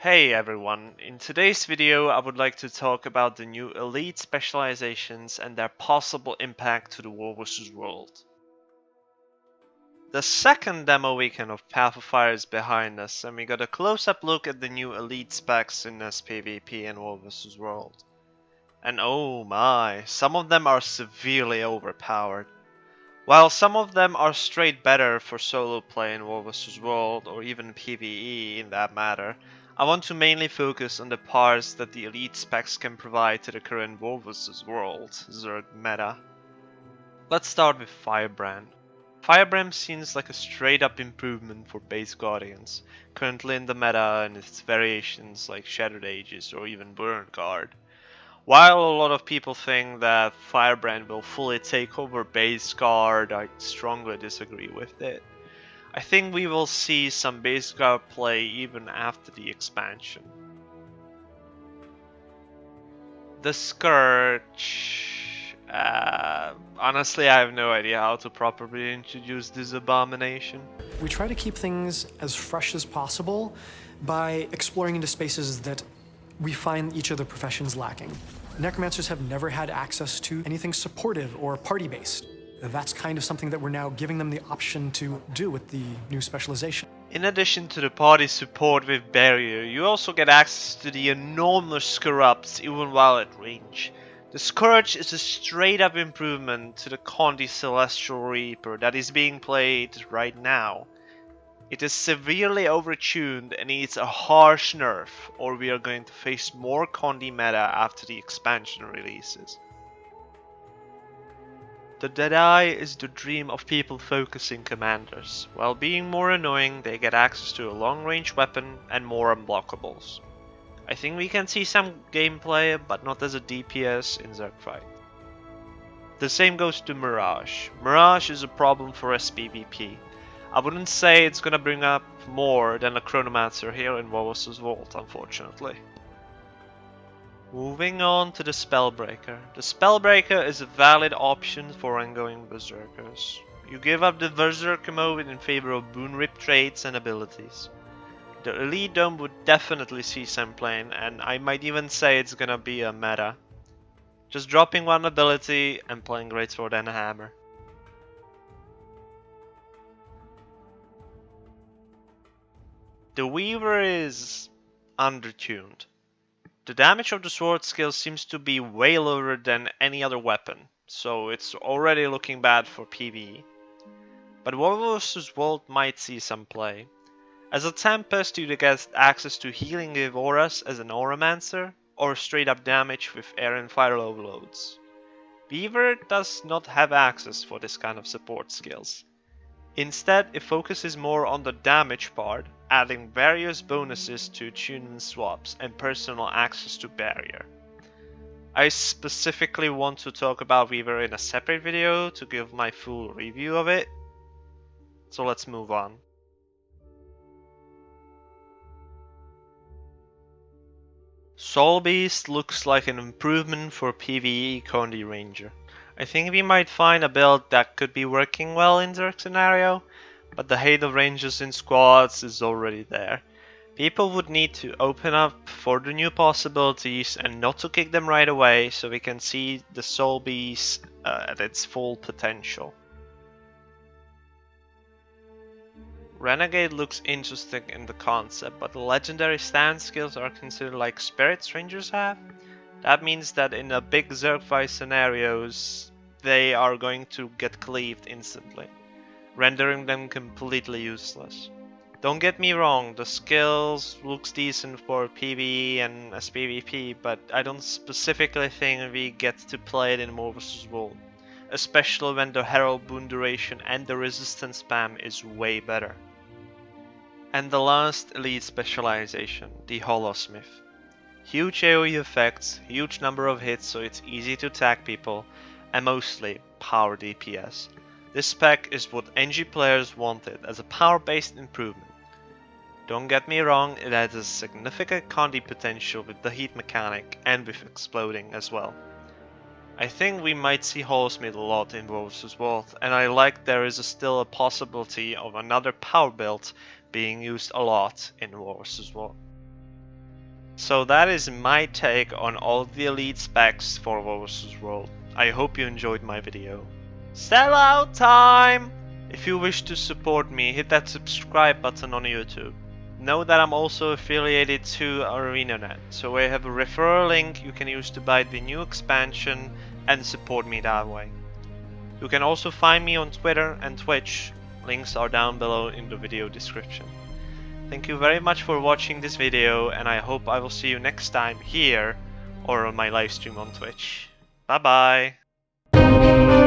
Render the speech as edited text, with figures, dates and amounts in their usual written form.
Hey everyone, in today's video I would like to talk about the new Elite Specializations and their possible impact to the War vs. World. The second demo weekend of Path of Fire is behind us and we got a close-up look at the new Elite specs in SPVP and War vs. World. And oh my, some of them are severely overpowered. While some of them are straight better for solo play in War vs. World or even PvE in that matter, I want to mainly focus on the parts that the Elite specs can provide to the current War vs. World Zerg meta. Let's start with Firebrand. Firebrand seems like a straight up improvement for base Guardians, currently in the meta and its variations like Shattered Ages or even Burn Guard. While a lot of people think that Firebrand will fully take over base guard, I strongly disagree with it. I think we will see some base guard play even after the expansion. The Scourge... honestly, I have no idea how to properly introduce this abomination. We try to keep things as fresh as possible by exploring into spaces that we find each of the professions lacking. Necromancers have never had access to anything supportive or party-based. That's kind of something that we're now giving them the option to do with the new specialization. In addition to the party support with Barrier, you also get access to the enormous Corrupts even while at range. The Scourge is a straight up improvement to the Condi Celestial Reaper that is being played right now. It is severely overtuned and needs a harsh nerf, or we are going to face more Condi meta after the expansion releases. The Deadeye is the dream of people focusing commanders. While being more annoying, they get access to a long-range weapon and more unblockables. I think we can see some gameplay, but not as a DPS in Zergfight. The same goes to Mirage. Mirage is a problem for SPVP. I wouldn't say it's gonna bring up more than a Chronomancer here in War vs. World, unfortunately. Moving on to the Spellbreaker. The Spellbreaker is a valid option for ongoing Berserkers. You give up the Berserker mode in favor of Boon Rip traits and abilities. The Elite Dome would definitely see some playing, and I might even say it's gonna be a meta. Just dropping one ability and playing Greatsword and a Hammer. The Weaver is undertuned. The damage of the sword skill seems to be way lower than any other weapon, so it's already looking bad for PvE. But War vs. World might see some play. As a Tempest, you get access to healing with auras as an Auramancer, or straight up damage with air and fire overloads. Weaver does not have access for this kind of support skills. Instead, it focuses more on the damage part, adding various bonuses to attunement swaps and personal access to Barrier. I specifically want to talk about Weaver in a separate video to give my full review of it, so let's move on. Soul Beast looks like an improvement for PvE Condi Ranger. I think we might find a build that could be working well in Zerg scenario, but the hate of rangers in squads is already there. People would need to open up for the new possibilities and not to kick them right away so we can see the Soul Beast at its full potential. Renegade looks interesting in the concept, but the legendary stand skills are considered like spirits rangers have. That means that in a big Zergfight scenarios, they are going to get cleaved instantly, rendering them completely useless. Don't get me wrong, the skills looks decent for PvE and SPVP, but I don't specifically think we get to play it in War vs. World, especially when the Herald boon duration and the resistance spam is way better. And the last Elite Specialization, the Holosmith. Huge AoE effects, huge number of hits so it's easy to tag people, and mostly power DPS. This spec is what NG players wanted as a power based improvement. Don't get me wrong, it has a significant Condi potential with the heat mechanic and with exploding as well. I think we might see Holosmith a lot in War vs. World, and I like there is still a possibility of another power build being used a lot in War vs. World. So that is my take on all the elite specs for War vs. World. I hope you enjoyed my video. Sellout time! If you wish to support me, hit that subscribe button on YouTube. Know that I'm also affiliated to ArenaNet, so I have a referral link you can use to buy the new expansion and support me that way. You can also find me on Twitter and Twitch, links are down below in the video description. Thank you very much for watching this video, and I hope I will see you next time here or on my livestream on Twitch. Bye bye!